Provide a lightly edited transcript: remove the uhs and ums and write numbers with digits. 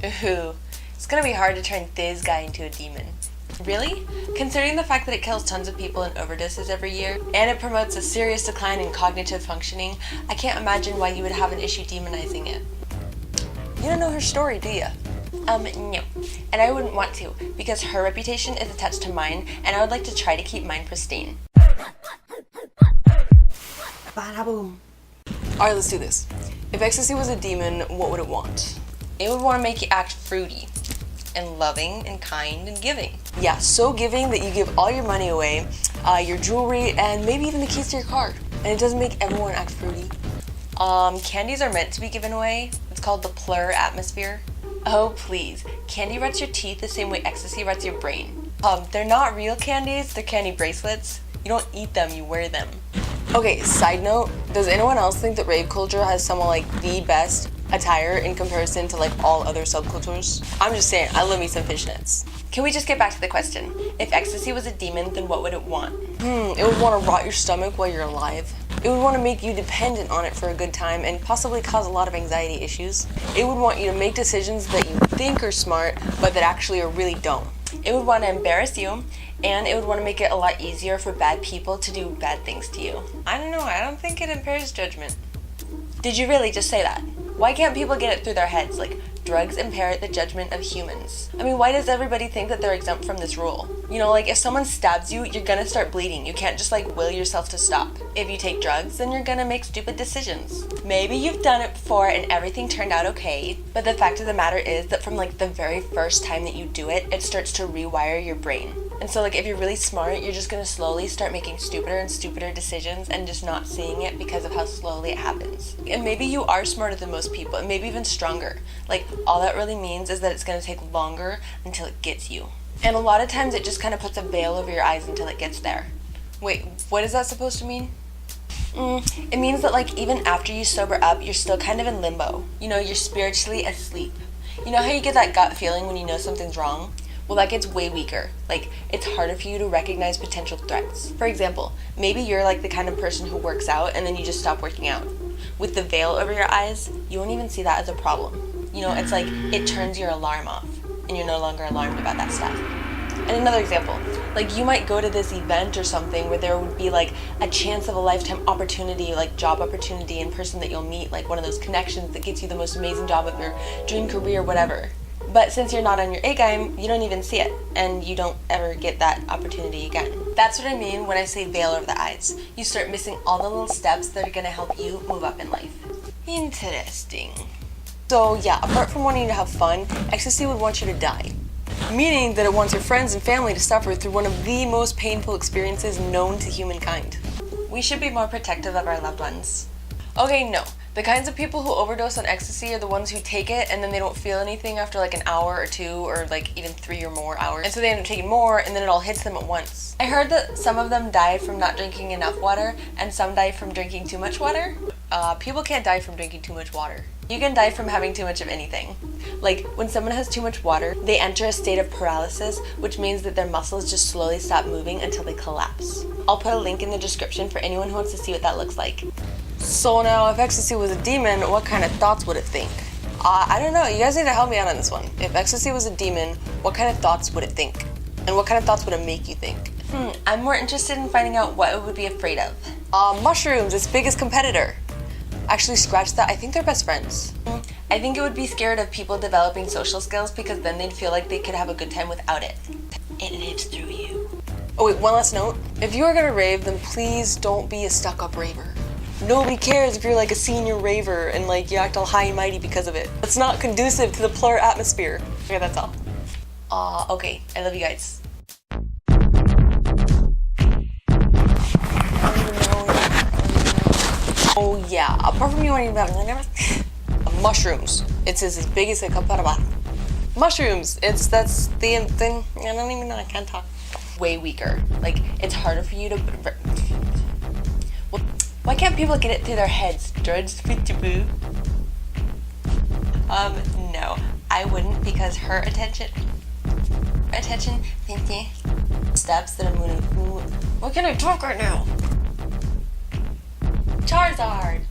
Ooh, it's gonna be hard to turn this guy into a demon. Really? Considering the fact that it kills tons of people in overdoses every year, and it promotes a serious decline in cognitive functioning, I can't imagine why you would have an issue demonizing it. You don't know her story, do you? No. And I wouldn't want to, because her reputation is attached to mine, and I would like to try to keep mine pristine. Bada boom. Alright, let's do this. If ecstasy was a demon, what would it want? It would want to make you act fruity, and loving, and kind, and giving. Yeah, so giving that you give all your money away, your jewelry, and maybe even the keys to your car. And it doesn't make everyone act fruity. Candies are meant to be given away. It's called the plur atmosphere. Oh, please. Candy rots your teeth the same way ecstasy rots your brain. They're not real candies, they're candy bracelets. You don't eat them, you wear them. Okay, side note, does anyone else think that rave culture has some of like the best attire in comparison to like all other subcultures? I'm just saying, I love me some fishnets. Can we just get back to the question? If ecstasy was a demon, then what would it want? It would want to rot your stomach while you're alive. It would want to make you dependent on it for a good time and possibly cause a lot of anxiety issues. It would want you to make decisions that you think are smart, but that actually are really dumb. It would want to embarrass you, and it would want to make it a lot easier for bad people to do bad things to you. I don't know, I don't think it impairs judgment. Did you really just say that? Why can't people get it through their heads? Like, drugs impair the judgment of humans. I mean, why does everybody think that they're exempt from this rule? You know, like, if someone stabs you, you're gonna start bleeding. You can't just, like, will yourself to stop. If you take drugs, then you're gonna make stupid decisions. Maybe you've done it before and everything turned out okay, but the fact of the matter is that from, like, the very first time that you do it, it starts to rewire your brain. And so, like, if you're really smart, you're just gonna slowly start making stupider and stupider decisions and just not seeing it because of how slowly it happens. And maybe you are smarter than most people, and maybe even stronger. Like, all that really means is that it's gonna take longer until it gets you. And a lot of times it just kind of puts a veil over your eyes until it gets there. Wait, what is that supposed to mean? It means that, like, even after you sober up, you're still kind of in limbo. You know, you're spiritually asleep. You know how you get that gut feeling when you know something's wrong? Well, that gets way weaker. Like, it's harder for you to recognize potential threats. For example, maybe you're like the kind of person who works out and then you just stop working out. With the veil over your eyes, you won't even see that as a problem. You know, it's like it turns your alarm off and you're no longer alarmed about that stuff. And another example, like you might go to this event or something where there would be like a chance of a lifetime opportunity, like job opportunity in person that you'll meet, like one of those connections that gets you the most amazing job of your dream career, whatever. But since you're not on your A game, you don't even see it, and you don't ever get that opportunity again. That's what I mean when I say veil over the eyes. You start missing all the little steps that are gonna help you move up in life. Interesting. So yeah, apart from wanting to have fun, ecstasy would want you to die. Meaning that it wants your friends and family to suffer through one of the most painful experiences known to humankind. We should be more protective of our loved ones. Okay, no. The kinds of people who overdose on ecstasy are the ones who take it and then they don't feel anything after like an hour or two or like even 3 or more hours. And so they end up taking more and then it all hits them at once. I heard that some of them die from not drinking enough water and some die from drinking too much water. People can't die from drinking too much water. You can die from having too much of anything. Like, when someone has too much water, they enter a state of paralysis, which means that their muscles just slowly stop moving until they collapse. I'll put a link in the description for anyone who wants to see what that looks like. So now, if ecstasy was a demon, what kind of thoughts would it think? I don't know, you guys need to help me out on this one. If ecstasy was a demon, what kind of thoughts would it think? And what kind of thoughts would it make you think? I'm more interested in finding out what it would be afraid of. Mushrooms, its biggest competitor. Actually, scratch that, I think they're best friends. I think it would be scared of people developing social skills because then they'd feel like they could have a good time without it. It lives through you. Oh wait, one last note. If you are gonna rave, then please don't be a stuck-up raver. Nobody cares if you're like a senior raver and like you act all high and mighty because of it. It's not conducive to the plur atmosphere. Okay, that's all. Okay, I love you guys. Oh yeah, apart from you wanting about mushrooms. It's as big as a kapara. Mushrooms, that's the thing. I don't even know, I can't talk. Way weaker. Like, it's harder for you to... Well, why can't people get it through their heads? Drugs fit to boo. No, I wouldn't because her attention, steps that are moving. What can I talk right now? Charizard!